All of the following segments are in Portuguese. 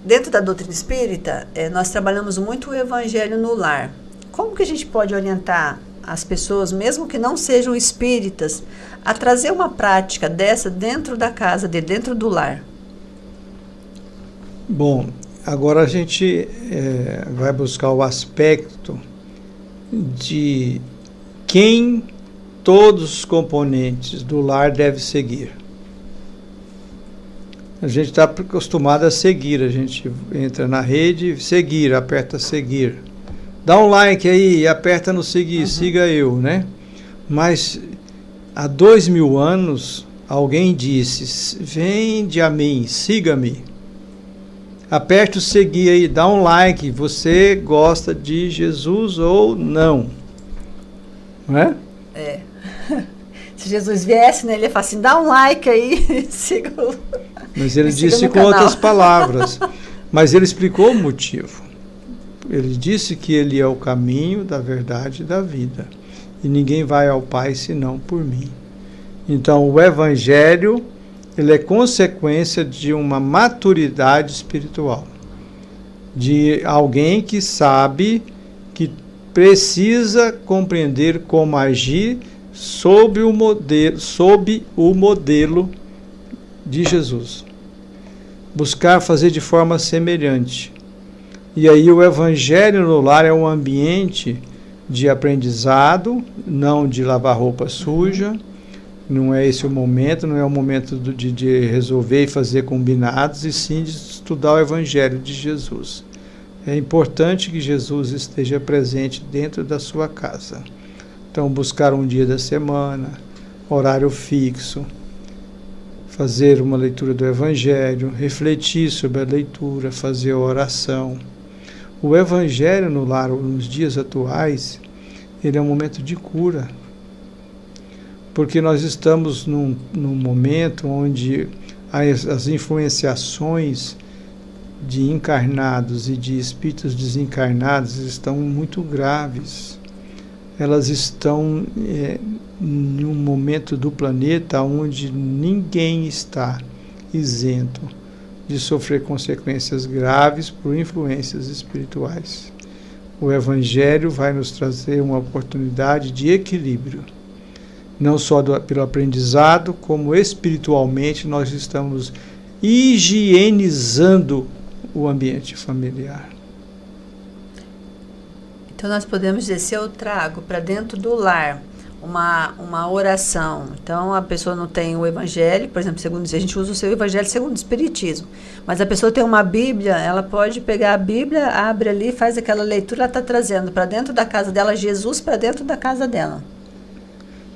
Dentro da doutrina espírita, nós trabalhamos muito o evangelho no lar. Como que a gente pode orientar as pessoas, mesmo que não sejam espíritas, a trazer uma prática dessa dentro da casa, dentro do lar? Bom, agora a gente vai buscar o aspecto de quem todos os componentes do lar devem seguir. A gente está acostumado a seguir, a gente entra na rede, seguir, aperta seguir. Dá um like aí, aperta no seguir, siga eu, né? Mas há 2000 anos, alguém disse, vende a mim, siga-me. Aperte o seguir aí, dá um like, você gosta de Jesus ou não? Não é? Se Jesus viesse, né, ele ia falar assim, dá um like aí, siga o... Mas ele disse com outras palavras. Mas ele explicou o motivo. Ele disse que ele é o caminho da verdade e da vida. E ninguém vai ao Pai senão por mim. Então, o Evangelho, ele é consequência de uma maturidade espiritual. De alguém que sabe que precisa compreender como agir sob o modelo de Jesus. Buscar fazer de forma semelhante. E aí o Evangelho no lar é um ambiente de aprendizado, não de lavar roupa suja. Não é esse o momento, não é o momento de resolver e fazer combinados, e sim de estudar o Evangelho de Jesus. É importante que Jesus esteja presente dentro da sua casa. Então, buscar um dia da semana, horário fixo, fazer uma leitura do Evangelho, refletir sobre a leitura, fazer a oração. O Evangelho no lar, nos dias atuais, ele é um momento de cura. Porque nós estamos num momento onde as influenciações de encarnados e de espíritos desencarnados estão muito graves. Elas estão em um momento do planeta onde ninguém está isento de sofrer consequências graves por influências espirituais. O Evangelho vai nos trazer uma oportunidade de equilíbrio, não só pelo aprendizado, como espiritualmente nós estamos higienizando o ambiente familiar. Então nós podemos dizer, se eu trago para dentro do lar uma oração, então a pessoa não tem o Evangelho, por exemplo, segundo a gente usa o seu Evangelho segundo o Espiritismo, mas a pessoa tem uma Bíblia, ela pode pegar a Bíblia, abre ali, faz aquela leitura, ela está trazendo para dentro da casa dela Jesus, para dentro da casa dela.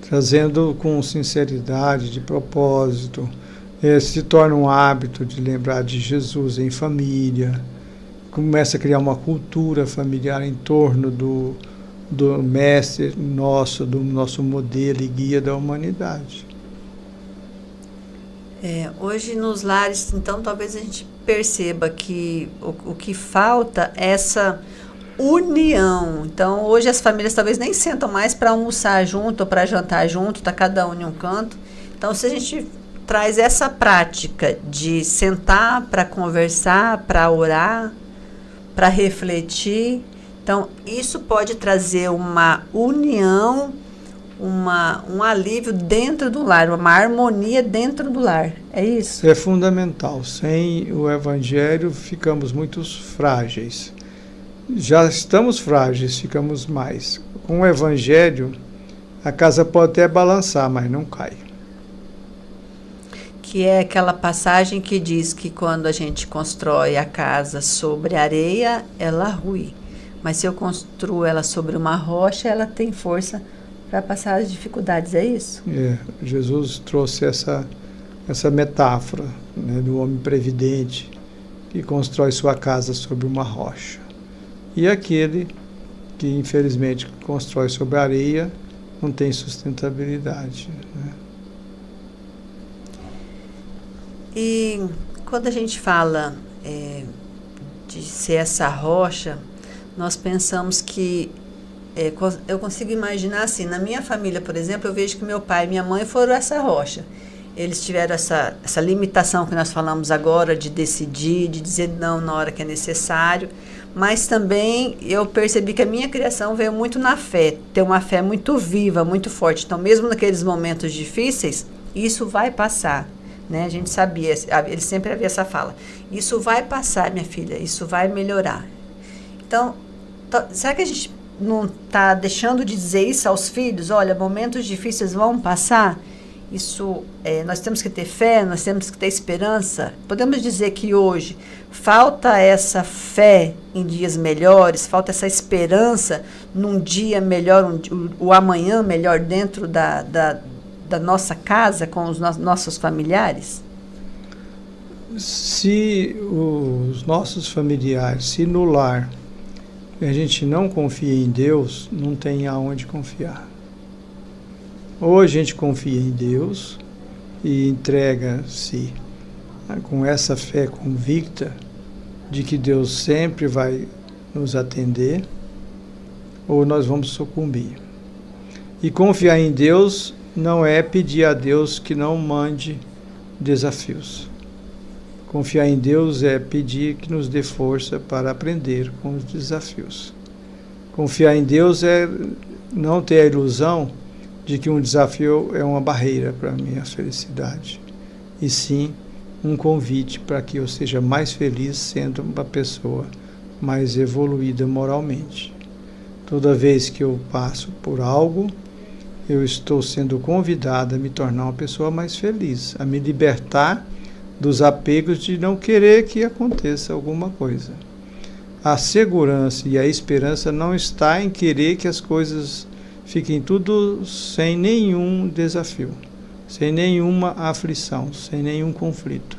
Trazendo com sinceridade, de propósito, se torna um hábito de lembrar de Jesus em família, começa a criar uma cultura familiar em torno do mestre nosso, do nosso modelo e guia da humanidade. Hoje nos lares, então, talvez a gente perceba que o que falta é essa união. Então, hoje as famílias talvez nem sentam mais para almoçar junto ou para jantar junto, está cada um em um canto. Então, se a gente traz essa prática de sentar para conversar, para orar, para refletir, então isso pode trazer uma união, um alívio dentro do lar, uma harmonia dentro do lar. É isso? É fundamental. Sem o Evangelho ficamos muito frágeis. Já estamos frágeis, ficamos mais. Com o Evangelho, a casa pode até balançar, mas não cai. Que é aquela passagem que diz que quando a gente constrói a casa sobre areia, ela rui. Mas se eu construo ela sobre uma rocha, ela tem força para passar as dificuldades, é isso? Jesus trouxe essa metáfora, né, do homem previdente que constrói sua casa sobre uma rocha. E aquele que, infelizmente, constrói sobre areia não tem sustentabilidade, né? E quando a gente fala de ser essa rocha, nós pensamos que eu consigo imaginar assim, na minha família, por exemplo, eu vejo que meu pai e minha mãe foram essa rocha. eles tiveram essa limitação que nós falamos agora de decidir, de dizer não na hora que é necessário, mas também eu percebi que a minha criação veio muito na fé, ter uma fé muito viva, muito forte. Então, mesmo naqueles momentos difíceis, isso vai passar, né? A gente sabia, ele sempre havia essa fala, isso vai passar, minha filha, isso vai melhorar. Então, será que a gente não está deixando de dizer isso aos filhos? Olha, momentos difíceis vão passar. Isso, nós temos que ter fé, nós temos que ter esperança. Podemos dizer que hoje falta essa fé em dias melhores, falta essa esperança num dia melhor, o amanhã melhor dentro da nossa casa, com os nossos familiares? Se os nossos familiares, se no lar a gente não confia em Deus, não tem aonde confiar. Ou a gente confia em Deus e entrega-se com essa fé convicta de que Deus sempre vai nos atender, ou nós vamos sucumbir. E confiar em Deus não é pedir a Deus que não mande desafios. Confiar em Deus é pedir que nos dê força para aprender com os desafios. Confiar em Deus é não ter a ilusão de que um desafio é uma barreira para a minha felicidade, e sim um convite para que eu seja mais feliz sendo uma pessoa mais evoluída moralmente. Toda vez que eu passo por algo, eu estou sendo convidado a me tornar uma pessoa mais feliz, a me libertar dos apegos de não querer que aconteça alguma coisa. A segurança e a esperança não está em querer que as coisas fiquem tudo sem nenhum desafio, sem nenhuma aflição, sem nenhum conflito.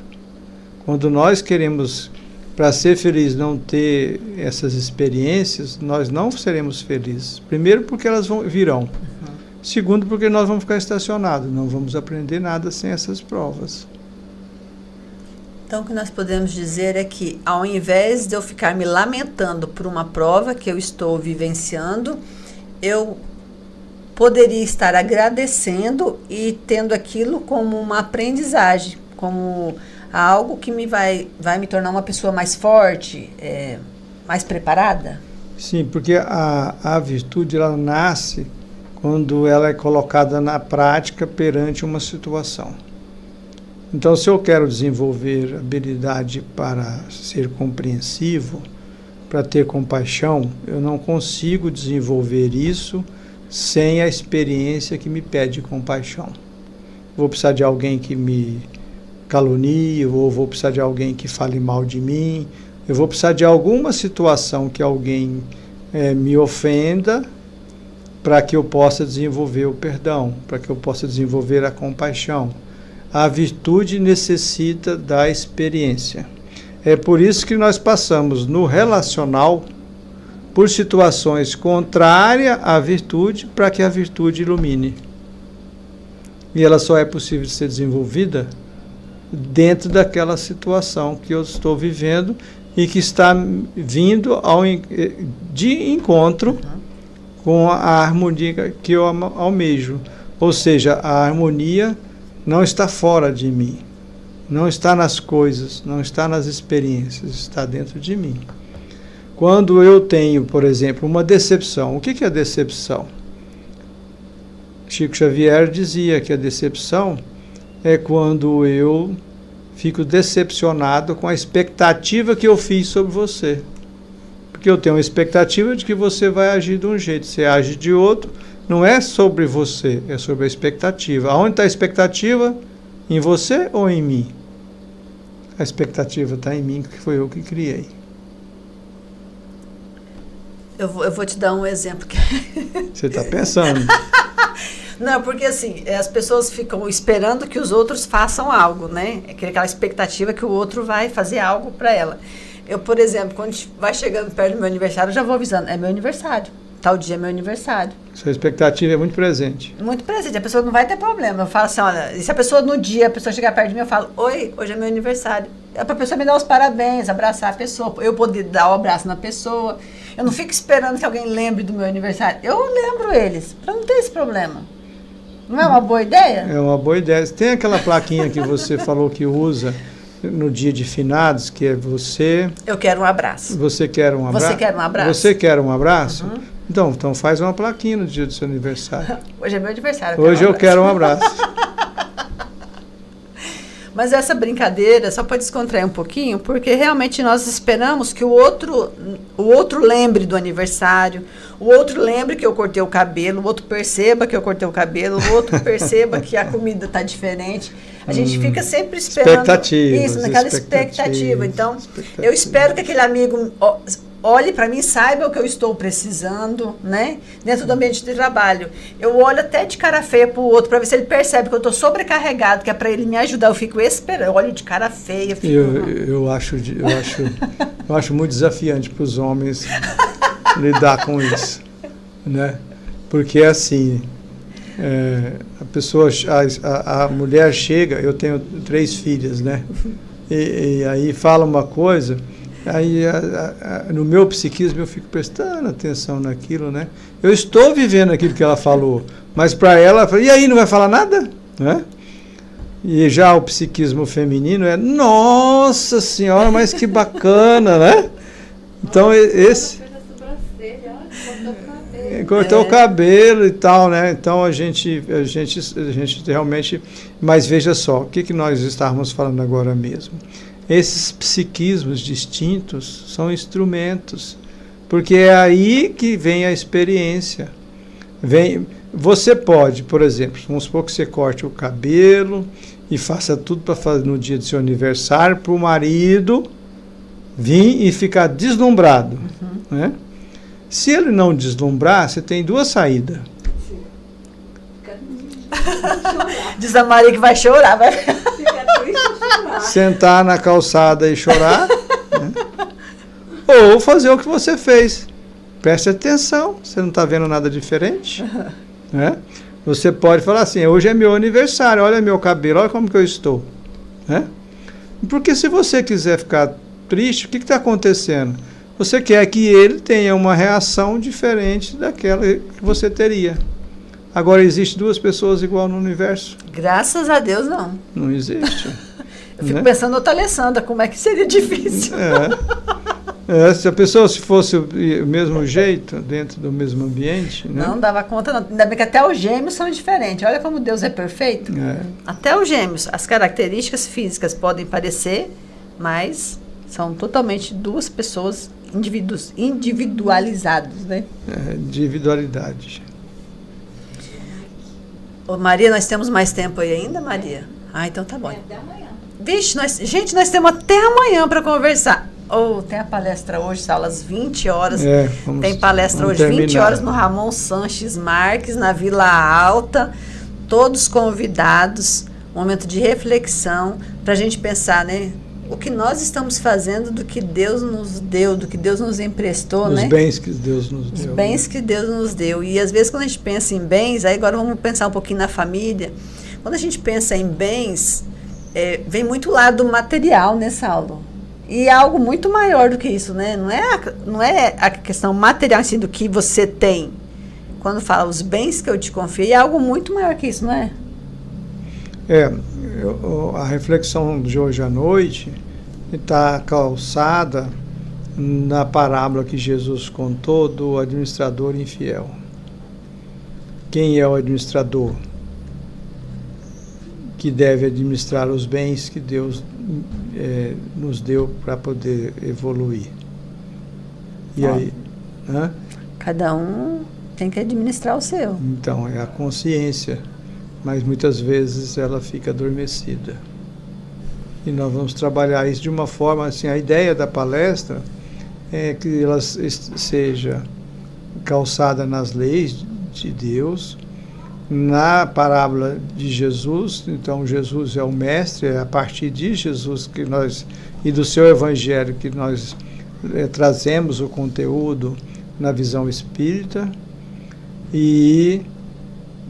Quando nós queremos, para ser feliz, não ter essas experiências, nós não seremos felizes. Primeiro, porque elas virão. Segundo, porque nós vamos ficar estacionados, não vamos aprender nada sem essas provas. Então, o que nós podemos dizer é que, ao invés de eu ficar me lamentando por uma prova que eu estou vivenciando, eu poderia estar agradecendo e tendo aquilo como uma aprendizagem, como algo que vai me tornar uma pessoa mais forte, mais preparada? Sim, porque a virtude ela nasce quando ela é colocada na prática perante uma situação. Então, se eu quero desenvolver habilidade para ser compreensivo, para ter compaixão, eu não consigo desenvolver isso sem a experiência que me pede compaixão. Vou precisar de alguém que me calunie, ou vou precisar de alguém que fale mal de mim, eu vou precisar de alguma situação que alguém me ofenda para que eu possa desenvolver o perdão, para que eu possa desenvolver a compaixão. A virtude necessita da experiência. É por isso que nós passamos no relacional por situações contrárias à virtude, para que a virtude ilumine. E ela só é possível de ser desenvolvida dentro daquela situação que eu estou vivendo e que está vindo de encontro com a harmonia que eu almejo. Ou seja, a harmonia não está fora de mim, não está nas coisas, não está nas experiências, está dentro de mim. Quando eu tenho, por exemplo, uma decepção, o que é decepção? Chico Xavier dizia que a decepção é quando eu fico decepcionado com a expectativa que eu fiz sobre você. Porque eu tenho uma expectativa de que você vai agir de um jeito, você age de outro. Não é sobre você, é sobre a expectativa. Aonde está a expectativa? Em você ou em mim? A expectativa está em mim, que foi eu que criei. Eu vou te dar um exemplo. Você está pensando. Não, porque assim, as pessoas ficam esperando que os outros façam algo, né? Aquela expectativa que o outro vai fazer algo para ela. Eu, por exemplo, quando vai chegando perto do meu aniversário, eu já vou avisando, é meu aniversário. Tal dia é meu aniversário. Sua expectativa é muito presente. Muito presente. A pessoa não vai ter problema. Eu falo assim, olha, e se a pessoa no dia, a pessoa chegar perto de mim, eu falo, oi, hoje é meu aniversário. É pra pessoa me dar os parabéns, abraçar a pessoa, eu poder dar o abraço na pessoa. Eu não fico esperando que alguém lembre do meu aniversário. Eu lembro eles, pra não ter esse problema. Não é uma boa ideia? É uma boa ideia. Tem aquela plaquinha que você falou que usa no dia de finados, que é você... Eu quero um abraço. Você quer um abraço? Você quer um abraço? Você quer um abraço? Uhum. Então faz uma plaquinha no dia do seu aniversário. Hoje é meu aniversário. Hoje eu quero um abraço. Mas essa brincadeira, só para descontrair um pouquinho, porque realmente nós esperamos que o outro lembre do aniversário, o outro lembre que eu cortei o cabelo, o outro perceba que eu cortei o cabelo, o outro perceba que a comida está diferente. A gente fica sempre esperando isso, naquela expectativa. Então, eu espero que aquele amigo olhe para mim, saiba o que eu estou precisando, né? Dentro do ambiente de trabalho. Eu olho até de cara feia para o outro, para ver se ele percebe que eu estou sobrecarregado, que é para ele me ajudar. Eu fico esperando, eu olho de cara feia. Eu acho muito desafiante para os homens lidar com isso, né? Porque assim, a mulher chega, eu tenho 3 filhas, né? E aí fala uma coisa... Aí, no meu psiquismo, eu fico prestando atenção naquilo, né? Eu estou vivendo aquilo que ela falou, mas para ela, e aí, não vai falar nada? Né? E já o psiquismo feminino é, nossa senhora, mas que bacana, né? Então, esse... Cortou o cabelo e tal, né? Então, a gente realmente... Mas veja só, o que nós estávamos falando agora mesmo? Esses psiquismos distintos são instrumentos, porque é aí que vem a experiência. Você pode, por exemplo, vamos supor que você corte o cabelo e faça tudo para fazer no dia do seu aniversário, para o marido vir e ficar deslumbrado. Né? Se ele não deslumbrar, você tem 2 saídas. Diz a Maria que vai chorar, vai... Sentar na calçada e chorar, né? Ou fazer o que você fez. Preste atenção, você não está vendo nada diferente, né? Você pode falar assim, hoje é meu aniversário, olha meu cabelo, olha como que eu estou, né? Porque se você quiser ficar triste, o que está acontecendo? Você quer que ele tenha uma reação diferente daquela que você teria. Agora, existe 2 pessoas igual no universo? Graças a Deus, não. Não existe. Eu fico pensando outra Alessandra, como é que seria difícil. Se a pessoa fosse o mesmo jeito, dentro do mesmo ambiente... Né? Não dava conta, não. Ainda bem que até os gêmeos são diferentes. Olha como Deus é perfeito. Até os gêmeos, as características físicas podem parecer, mas são totalmente 2 pessoas individualizadas, né? Individualidade. Ô, Maria, nós temos mais tempo aí ainda, Maria? Então tá bom. Até amanhã. Vixe, nós temos até amanhã para conversar. Tem a palestra hoje, às 20 horas. Tem palestra hoje, terminar. 20 horas, no Ramon Sanches Marques, na Vila Alta. Todos convidados. Um momento de reflexão para a gente pensar, né? O que nós estamos fazendo do que Deus nos deu, do que Deus nos emprestou, né? Os bens que Deus nos deu. Os bens que Deus nos deu. E às vezes quando a gente pensa em bens, aí agora vamos pensar um pouquinho na família. Quando a gente pensa em bens, vem muito o lado material, né, Saulo? E é algo muito maior do que isso, né? Não é a questão material assim, do que você tem. Quando fala os bens que eu te confiei, é algo muito maior que isso, não é? A reflexão de hoje à noite está calçada na parábola que Jesus contou do administrador infiel. Quem é o administrador? Que deve administrar os bens que Deus nos deu para poder evoluir. E aí? Cada um tem que administrar o seu. Então, é a consciência. Mas muitas vezes ela fica adormecida. E nós vamos trabalhar isso de uma forma assim, a ideia da palestra é que ela seja calçada nas leis de Deus, na parábola de Jesus. Então Jesus é o mestre, é a partir de Jesus que nós, e do seu evangelho, que nós trazemos o conteúdo na visão espírita, e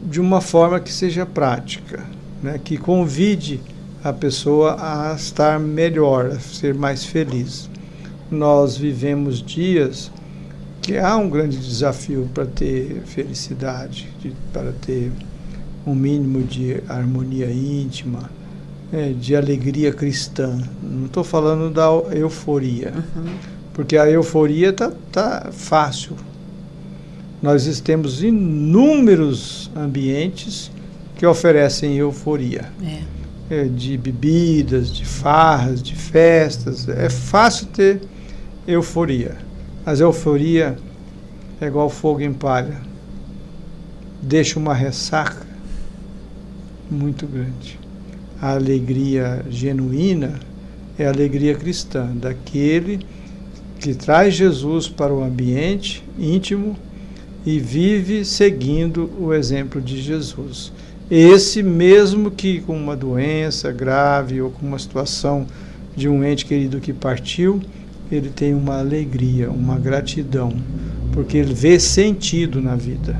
de uma forma que seja prática, né? Que convide a pessoa a estar melhor, a ser mais feliz. Nós vivemos dias que há um grande desafio para ter felicidade, para ter um mínimo de harmonia íntima, de alegria cristã. Não estou falando da euforia, porque a euforia tá fácil. Nós temos inúmeros ambientes que oferecem euforia. De bebidas, de farras, de festas. É fácil ter euforia. Mas a euforia é igual fogo em palha. Deixa uma ressaca muito grande. A alegria genuína é a alegria cristã, daquele que traz Jesus para o ambiente íntimo e vive seguindo o exemplo de Jesus. Esse mesmo que com uma doença grave ou com uma situação de um ente querido que partiu, ele tem uma alegria, uma gratidão, porque ele vê sentido na vida.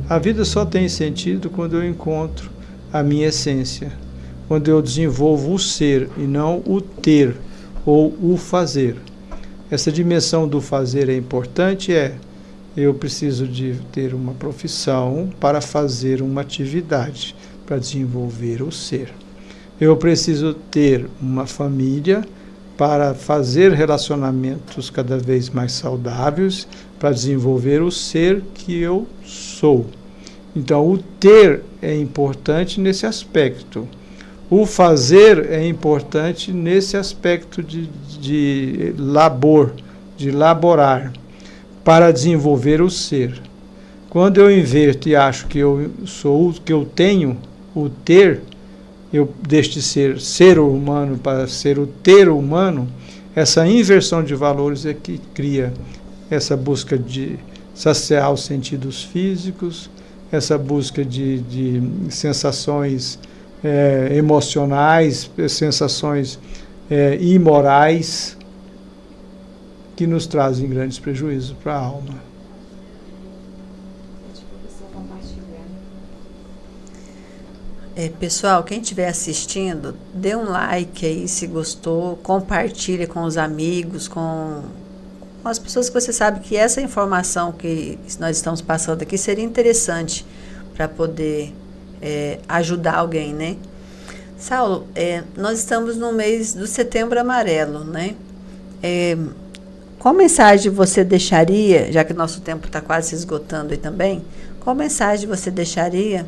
A vida só tem sentido quando eu encontro a minha essência, quando eu desenvolvo o ser e não o ter ou o fazer. Essa dimensão do fazer é importante, eu preciso de ter uma profissão para fazer uma atividade, para desenvolver o ser. Eu preciso ter uma família para fazer relacionamentos cada vez mais saudáveis, para desenvolver o ser que eu sou. Então, o ter é importante nesse aspecto. O fazer é importante nesse aspecto de labor, de laborar, para desenvolver o ser. Quando eu inverto e acho que eu sou o que eu tenho, o ter, eu deixo de ser humano para ser o ter humano, essa inversão de valores é que cria essa busca de saciar os sentidos físicos, essa busca de sensações emocionais, sensações imorais, que nos trazem grandes prejuízos para a alma. Pessoal, quem estiver assistindo, dê um like aí se gostou, compartilhe com os amigos, com as pessoas que você sabe que essa informação que nós estamos passando aqui seria interessante para poder ajudar alguém, né? Saulo, nós estamos no mês do Setembro Amarelo, né? Qual mensagem você deixaria, já que nosso tempo está quase se esgotando aí também, qual mensagem você deixaria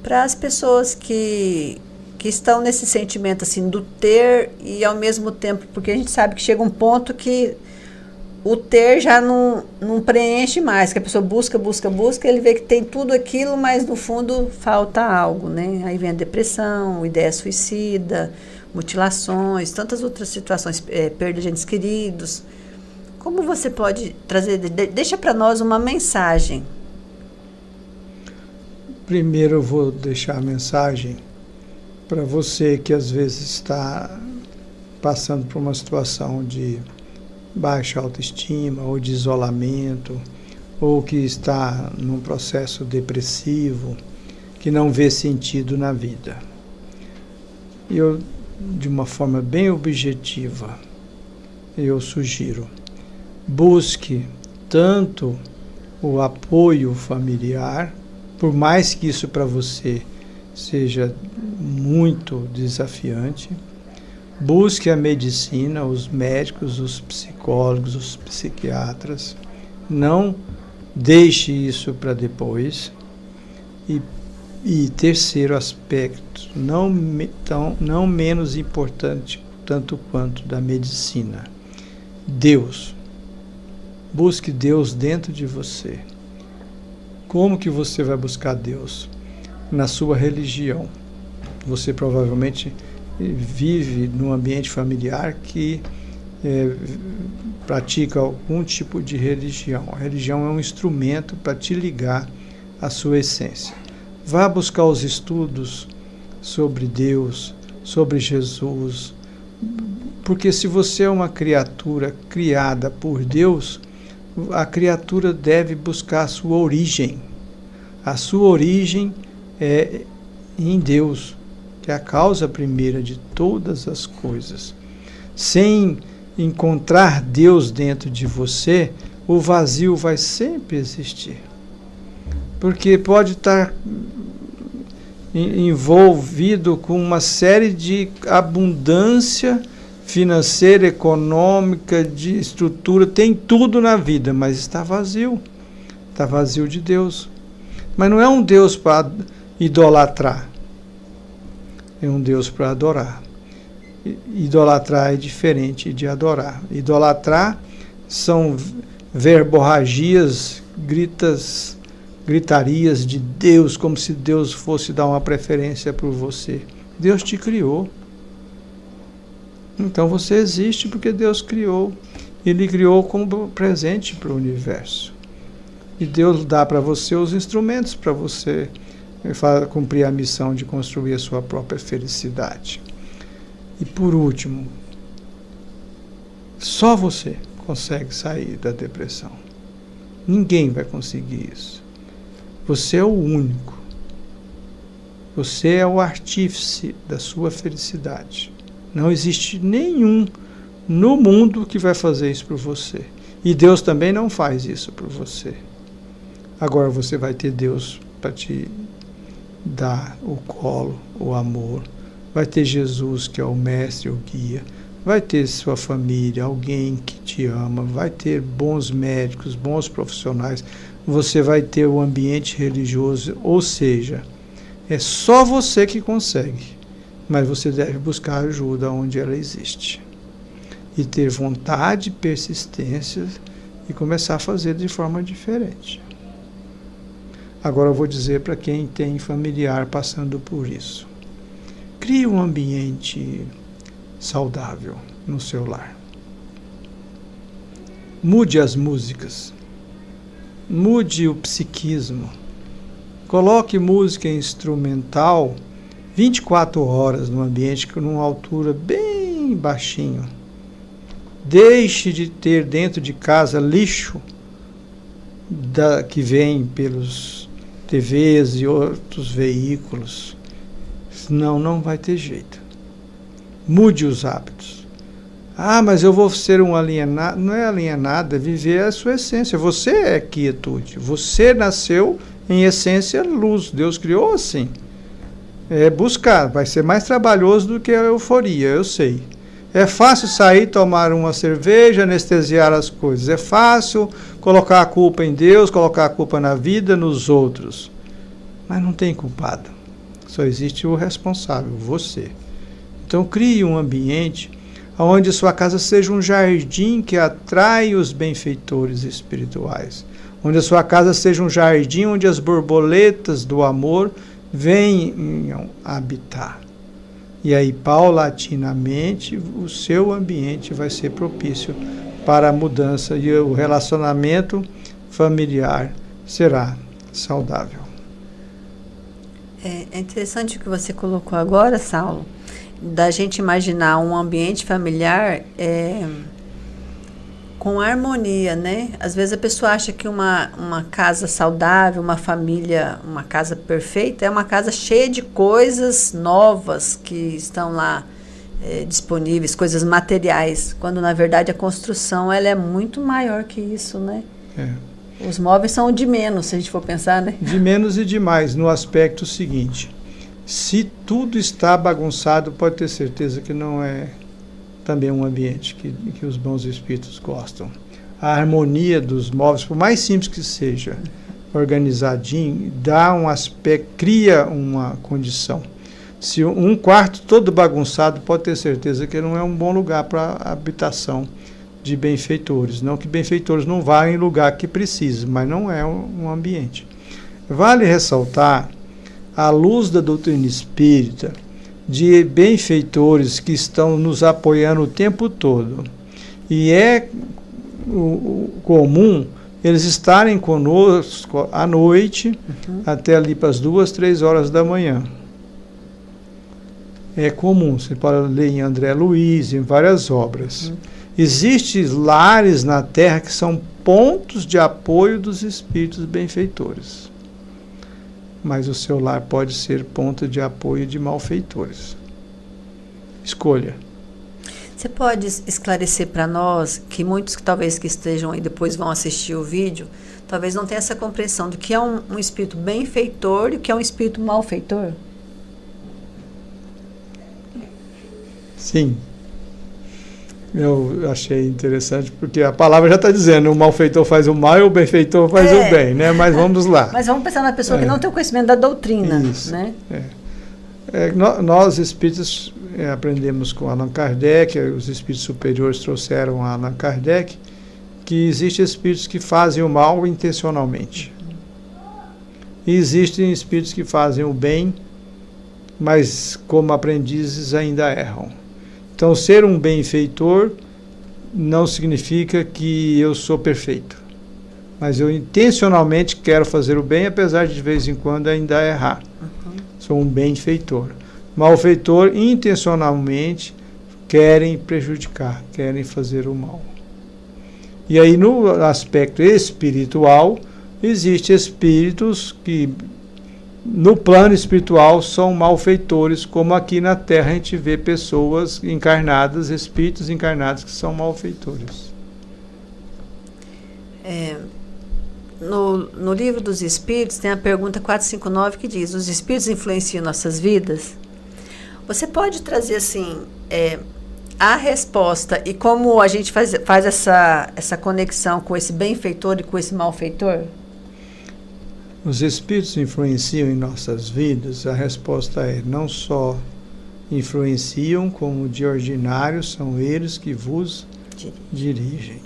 para as pessoas que estão nesse sentimento assim do ter e ao mesmo tempo, porque a gente sabe que chega um ponto que o ter já não preenche mais, que a pessoa busca, ele vê que tem tudo aquilo, mas no fundo falta algo, né? Aí vem a depressão, ideia suicida, mutilações, tantas outras situações, perda de entes queridos. Como você pode trazer, deixa para nós uma mensagem. Primeiro eu vou deixar a mensagem para você que às vezes está passando por uma situação de baixa autoestima ou de isolamento, ou que está num processo depressivo, que não vê sentido na vida. Eu, de uma forma bem objetiva, eu sugiro, busque tanto o apoio familiar, por mais que isso para você seja muito desafiante, busque a medicina, os médicos, os psicólogos, os psiquiatras, não deixe isso para depois. E terceiro aspecto, não menos importante tanto quanto da medicina, Deus. Busque Deus dentro de você. Como que você vai buscar Deus? Na sua religião. Você provavelmente vive num ambiente familiar que pratica algum tipo de religião. A religião é um instrumento para te ligar à sua essência. Vá buscar os estudos sobre Deus, sobre Jesus, porque se você é uma criatura criada por Deus, a criatura deve buscar a sua origem. A sua origem é em Deus, que é a causa primeira de todas as coisas. Sem encontrar Deus dentro de você, o vazio vai sempre existir. Porque pode estar envolvido com uma série de abundância financeira, econômica, de estrutura, tem tudo na vida, mas está vazio de Deus. Mas não é um Deus para idolatrar, é um Deus para adorar. Idolatrar é diferente de adorar. Idolatrar são verborragias, gritarias de Deus, como se Deus fosse dar uma preferência por você. Deus te criou. Então você existe porque Deus criou. Ele criou como presente para o universo. E Deus dá para você os instrumentos para você cumprir a missão de construir a sua própria felicidade. E por último, só você consegue sair da depressão. Ninguém vai conseguir isso. Você é o único. Você é o artífice da sua felicidade. Não existe nenhum no mundo que vai fazer isso por você. E Deus também não faz isso por você. Agora você vai ter Deus para te dar o colo, o amor. Vai ter Jesus, que é o mestre, o guia. Vai ter sua família, alguém que te ama. Vai ter bons médicos, bons profissionais. Você vai ter o ambiente religioso. Ou seja, é só você que consegue. Mas você deve buscar ajuda onde ela existe. E ter vontade, persistência e começar a fazer de forma diferente. Agora eu vou dizer para quem tem familiar passando por isso. Crie um ambiente saudável no seu lar. Mude as músicas. Mude o psiquismo. Coloque música instrumental 24 horas no ambiente com uma altura bem baixinho. Deixe de ter dentro de casa lixo que vem pelos TVs e outros veículos. Senão não vai ter jeito. Mude os hábitos. Ah, mas eu vou ser um alienado. Não é alienado, é viver a sua essência. Você é quietude. Você nasceu em essência luz. Deus criou assim. É buscar. Vai ser mais trabalhoso do que a euforia, eu sei. É fácil sair, tomar uma cerveja, anestesiar as coisas. É fácil colocar a culpa em Deus, colocar a culpa na vida, nos outros. Mas não tem culpado. Só existe o responsável, você. Então crie um ambiente onde sua casa seja um jardim que atrai os benfeitores espirituais. Onde a sua casa seja um jardim onde as borboletas do amor venham habitar. E aí, paulatinamente, o seu ambiente vai ser propício para a mudança e o relacionamento familiar será saudável. É interessante o que você colocou agora, Saulo, da gente imaginar um ambiente familiar com harmonia, né? Às vezes a pessoa acha que uma casa saudável, uma família, uma casa perfeita, é uma casa cheia de coisas novas que estão lá disponíveis, coisas materiais, quando na verdade a construção ela é muito maior que isso, né? Os móveis são de menos, se a gente for pensar, né? De menos e de mais, no aspecto seguinte. Se tudo está bagunçado, pode ter certeza que não é também um ambiente que os bons espíritos gostam. A harmonia dos móveis, por mais simples que seja, organizadinho, dá um aspecto, cria uma condição. Se um quarto todo bagunçado, pode ter certeza que não é um bom lugar para habitação de benfeitores. Não que benfeitores não vá em lugar que precise, mas não é um ambiente. Vale ressaltar, à luz da doutrina espírita, de benfeitores que estão nos apoiando o tempo todo. E é comum eles estarem conosco à noite, até ali para as 2, 3 horas da manhã. É comum, você pode ler em André Luiz, em várias obras. Existem lares na Terra que são pontos de apoio dos espíritos benfeitores. Mas o seu lar pode ser ponto de apoio de malfeitores. Escolha. Você pode esclarecer para nós, que muitos que talvez que estejam aí depois vão assistir o vídeo, talvez não tenham essa compreensão do que é um espírito benfeitor e o que é um espírito malfeitor? Sim. Eu achei interessante, porque a palavra já está dizendo, o malfeitor faz o mal e o benfeitor faz o bem, né? Mas vamos lá. Mas vamos pensar na pessoa que não tem o conhecimento da doutrina, Isso, né? Nós, espíritas, aprendemos com Allan Kardec, os espíritos superiores trouxeram a Allan Kardec, que existem espíritos que fazem o mal intencionalmente. E existem espíritos que fazem o bem, mas como aprendizes ainda erram. Então, ser um benfeitor não significa que eu sou perfeito. Mas eu intencionalmente quero fazer o bem, apesar de vez em quando ainda errar. Sou um benfeitor. Malfeitor, intencionalmente, querem prejudicar, querem fazer o mal. E aí, no aspecto espiritual, existem espíritos que, no plano espiritual, são malfeitores, como aqui na Terra a gente vê pessoas encarnadas, espíritos encarnados que são malfeitores. No livro dos Espíritos tem a pergunta 459 que diz: os espíritos influenciam nossas vidas? Você pode trazer assim a resposta e como a gente faz essa conexão com esse benfeitor e com esse malfeitor? Os espíritos influenciam em nossas vidas? A resposta é: não só influenciam, como de ordinário são eles que vos dirigem.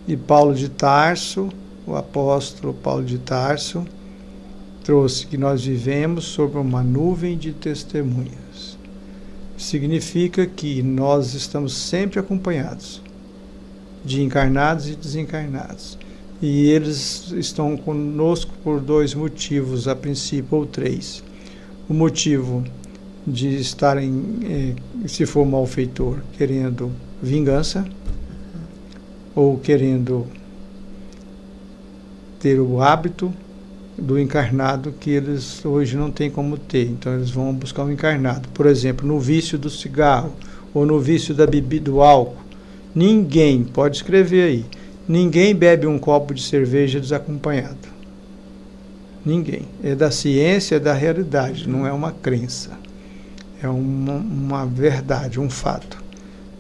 E Paulo de Tarso, o apóstolo Paulo de Tarso, trouxe que nós vivemos sob uma nuvem de testemunhas. Significa que nós estamos sempre acompanhados de encarnados e desencarnados. E eles estão conosco por 2 motivos, a princípio, ou 3. O motivo de estarem, se for malfeitor, querendo vingança, ou querendo ter o hábito do encarnado que eles hoje não têm como ter. Então eles vão buscar um encarnado. Por exemplo, no vício do cigarro, ou no vício da bebida do álcool. Ninguém, pode escrever aí, ninguém bebe um copo de cerveja desacompanhado. Ninguém. É da ciência, é da realidade, não é uma crença. É uma verdade, um fato.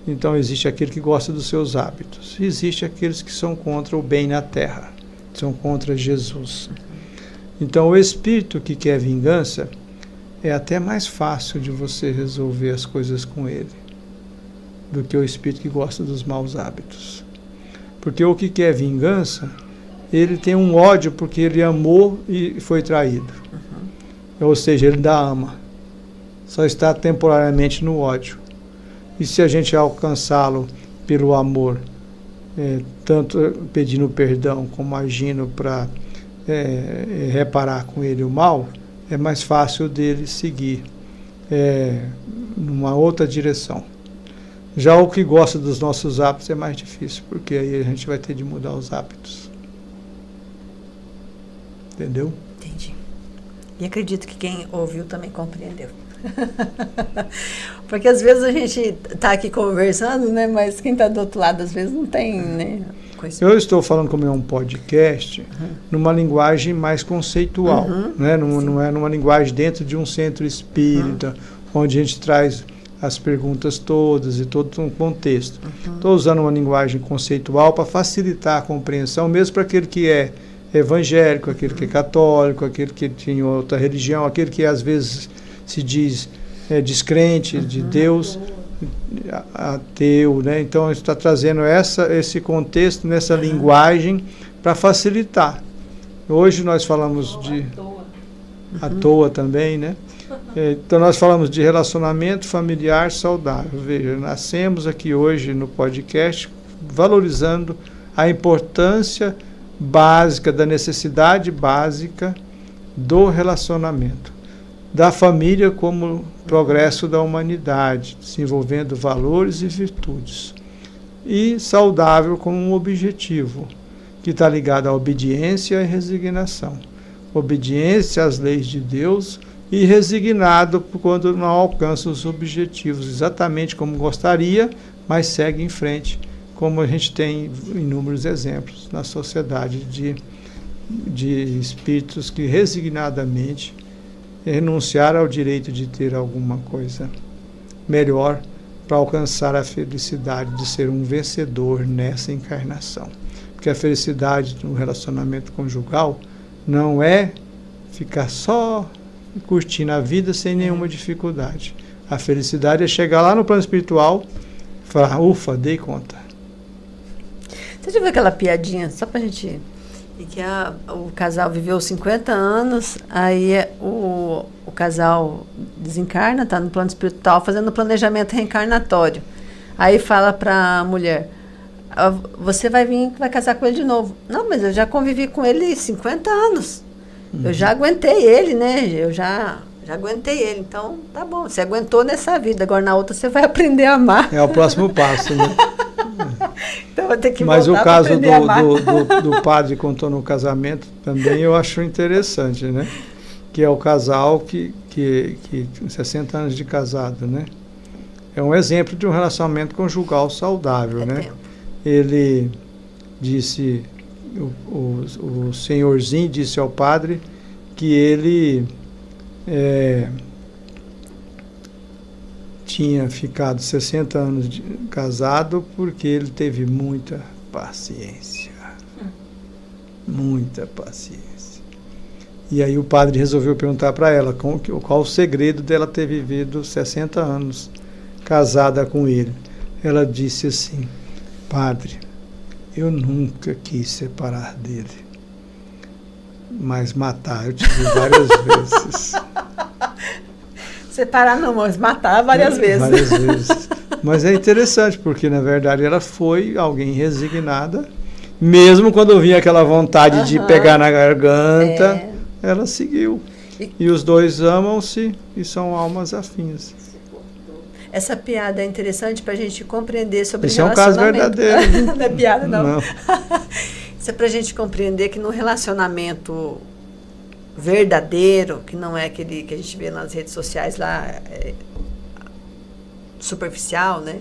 Então existe aquele que gosta dos seus hábitos. Existe aqueles que são contra o bem na terra, são contra Jesus. Então o espírito que quer vingança é até mais fácil de você resolver as coisas com ele do que o espírito que gosta dos maus hábitos. Porque o que quer vingança, ele tem um ódio porque ele amou e foi traído. Ou seja, ele ainda ama. Só está temporariamente no ódio. E se a gente alcançá-lo pelo amor, tanto pedindo perdão como agindo para reparar com ele o mal, é mais fácil dele seguir numa outra direção. Já o que gosta dos nossos hábitos é mais difícil, porque aí a gente vai ter de mudar os hábitos. Entendeu? Entendi. E acredito que quem ouviu também compreendeu. Porque às vezes a gente está aqui conversando, né? Mas quem está do outro lado às vezes não tem, né? Eu estou falando como é um podcast, numa linguagem mais conceitual, né? Não é numa linguagem dentro de um centro espírita, onde a gente traz as perguntas todas e todo um contexto. Estou usando uma linguagem conceitual para facilitar a compreensão, mesmo para aquele que é evangélico, aquele que é católico, aquele que tem outra religião, aquele que às vezes se diz descrente de Deus, ateu, né? Então a gente está trazendo esse contexto nessa linguagem para facilitar. Hoje nós falamos de à toa também, né? Então nós falamos de relacionamento familiar saudável. Veja, nascemos aqui hoje no podcast valorizando a importância básica, da necessidade básica do relacionamento, da família como progresso da humanidade, desenvolvendo valores e virtudes, e saudável como um objetivo, que está ligado à obediência e resignação. Obediência às leis de Deus e resignado quando não alcança os objetivos, exatamente como gostaria, mas segue em frente, como a gente tem inúmeros exemplos na sociedade de espíritos que resignadamente renunciaram ao direito de ter alguma coisa melhor para alcançar a felicidade de ser um vencedor nessa encarnação. Porque a felicidade no relacionamento conjugal não é ficar só curtindo a vida sem nenhuma dificuldade. A felicidade é chegar lá no plano espiritual e falar, ufa, dei conta. Você já viu aquela piadinha, só pra gente... E que o casal viveu 50 anos, aí o casal desencarna, está no plano espiritual, fazendo planejamento reencarnatório. Aí fala para a mulher, você vai casar com ele de novo. Não, mas eu já convivi com ele 50 anos. Eu já aguentei ele, né? Eu já aguentei ele. Então, tá bom, você aguentou nessa vida, agora na outra você vai aprender a amar. É o próximo passo, né? Então vai ter que Mas o caso do padre que contou no casamento também eu acho interessante, né? Que é o casal que 60 anos de casado, né? É um exemplo de um relacionamento conjugal saudável, né? Tempo. Ele disse, o senhorzinho disse ao padre que ele tinha ficado 60 anos casado porque ele teve muita paciência. Muita paciência. E aí o padre resolveu perguntar para ela qual o segredo dela ter vivido 60 anos casada com ele. Ela disse assim, padre, eu nunca quis separar dele, mas matar eu tive várias vezes. Separar não, mas matar várias vezes. Várias vezes. Mas é interessante, porque na verdade ela foi alguém resignada, mesmo quando vinha aquela vontade de pegar na garganta, ela seguiu. E os dois amam-se e são almas afins. Essa piada é interessante para a gente compreender sobre Esse relacionamento. Esse é um caso verdadeiro. Não é piada, não. Isso é para a gente compreender que no relacionamento verdadeiro, que não é aquele que a gente vê nas redes sociais lá, superficial, né?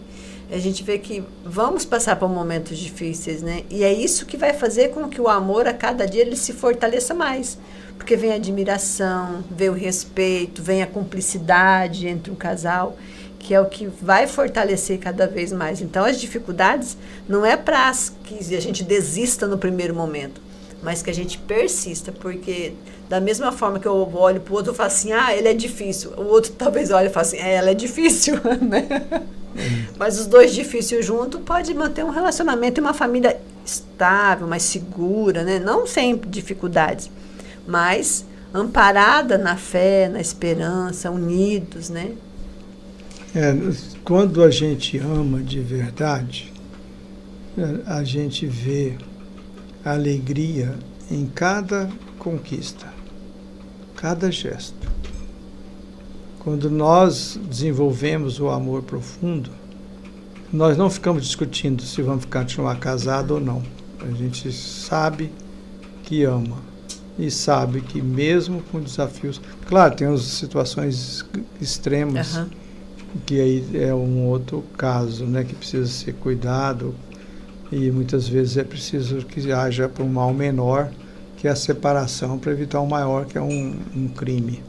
A gente vê que vamos passar por momentos difíceis, né? E é isso que vai fazer com que o amor a cada dia ele se fortaleça mais. Porque vem a admiração, vem o respeito, vem a cumplicidade entre um casal, que é o que vai fortalecer cada vez mais. Então, as dificuldades não é para que a gente desista no primeiro momento, mas que a gente persista, porque da mesma forma que eu olho para o outro e falo assim, ele é difícil, o outro talvez olhe e fale assim, ela é difícil, né? Mas os dois difíceis juntos pode manter um relacionamento e uma família estável, mais segura, né? Não sem dificuldades, mas amparada na fé, na esperança, unidos, né? Quando a gente ama de verdade, a gente vê a alegria em cada conquista, cada gesto. Quando nós desenvolvemos o amor profundo, nós não ficamos discutindo se vamos continuar casados ou não. A gente sabe que ama e sabe que mesmo com desafios... Claro, tem as situações extremas, que aí é um outro caso, né, que precisa ser cuidado. E muitas vezes é preciso que haja para um mal menor, que é a separação, para evitar o maior, que é um crime.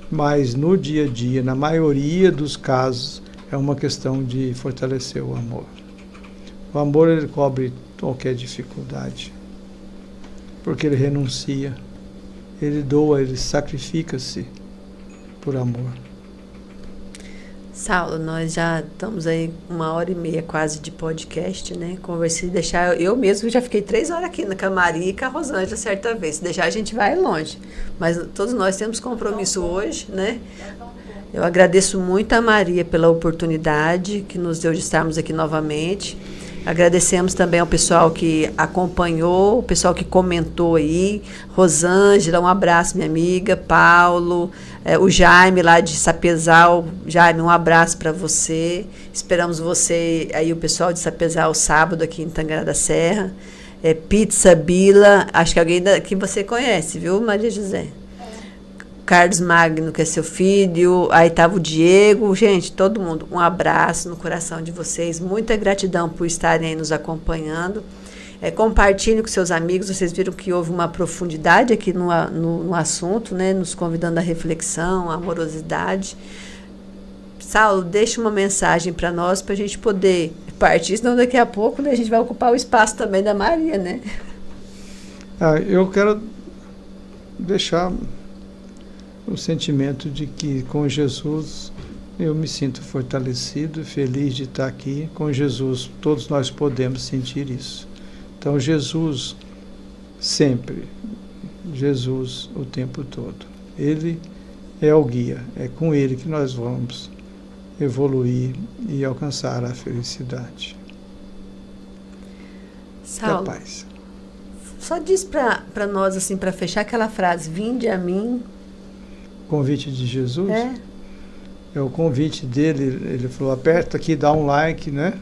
Mas no dia a dia, na maioria dos casos, é uma questão de fortalecer o amor. O amor, ele cobre qualquer dificuldade, porque ele renuncia, ele doa, ele sacrifica-se por amor. Saulo, nós já estamos aí 1h30 quase de podcast, né? Conversei, eu mesmo já fiquei 3 horas aqui com a Maria e com a Rosângela certa vez. Se deixar a gente vai longe. Mas todos nós temos compromisso hoje, né? Eu agradeço muito a Maria pela oportunidade que nos deu de estarmos aqui novamente. Agradecemos também ao pessoal que acompanhou, o pessoal que comentou aí. Rosângela, um abraço, minha amiga. Paulo, o Jaime lá de Sapezal. Jaime, um abraço para você. Esperamos você aí, o pessoal de Sapezal, sábado aqui em Tangará da Serra. Pizza Bila, acho que alguém que você conhece, viu, Maria José? Carlos Magno, que é seu filho, aí estava o Diego, gente, todo mundo, um abraço no coração de vocês, muita gratidão por estarem aí nos acompanhando, compartilhem com seus amigos, vocês viram que houve uma profundidade aqui no assunto, né, nos convidando à reflexão, à amorosidade. Saulo, deixa uma mensagem para nós, para a gente poder partir, senão daqui a pouco, né, a gente vai ocupar o espaço também da Maria, né? Eu quero deixar o sentimento de que com Jesus eu me sinto fortalecido, feliz de estar aqui. Com Jesus, todos nós podemos sentir isso. Então, Jesus sempre, Jesus o tempo todo. Ele é o guia, é com Ele que nós vamos evoluir e alcançar a felicidade. Saulo, Capaz. Só diz para nós, assim, para fechar aquela frase, vinde a mim. Convite de Jesus? É o convite dele, ele falou, aperta aqui, dá um like, né?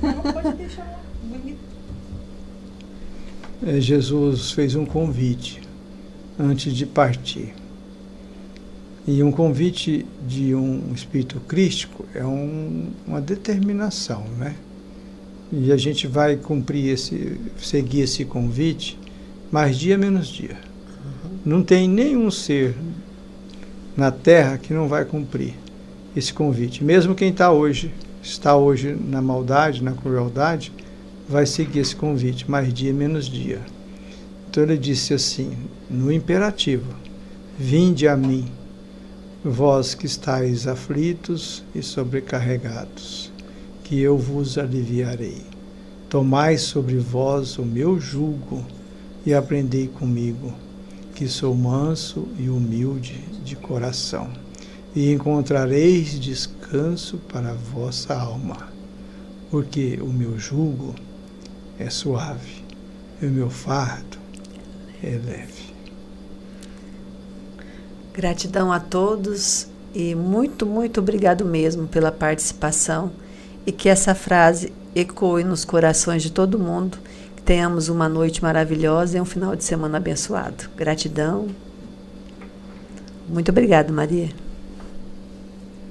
Não pode deixar bonito. Jesus fez um convite antes de partir. E um convite de um espírito crístico é uma determinação, né? E a gente vai seguir esse convite mais dia menos dia. Não tem nenhum ser na Terra que não vai cumprir esse convite. Mesmo quem está hoje na maldade, na crueldade, vai seguir esse convite mais dia menos dia. Então ele disse assim, no imperativo, vinde a mim, vós que estáis aflitos e sobrecarregados, que eu vos aliviarei. Tomai sobre vós o meu jugo e aprendei comigo, que sou manso e humilde de coração, e encontrareis descanso para a vossa alma, porque o meu jugo é suave e o meu fardo é leve. Gratidão a todos e muito, muito obrigado mesmo pela participação e que essa frase ecoe nos corações de todo mundo, que tenhamos uma noite maravilhosa e um final de semana abençoado. Gratidão. Muito obrigado, Maria.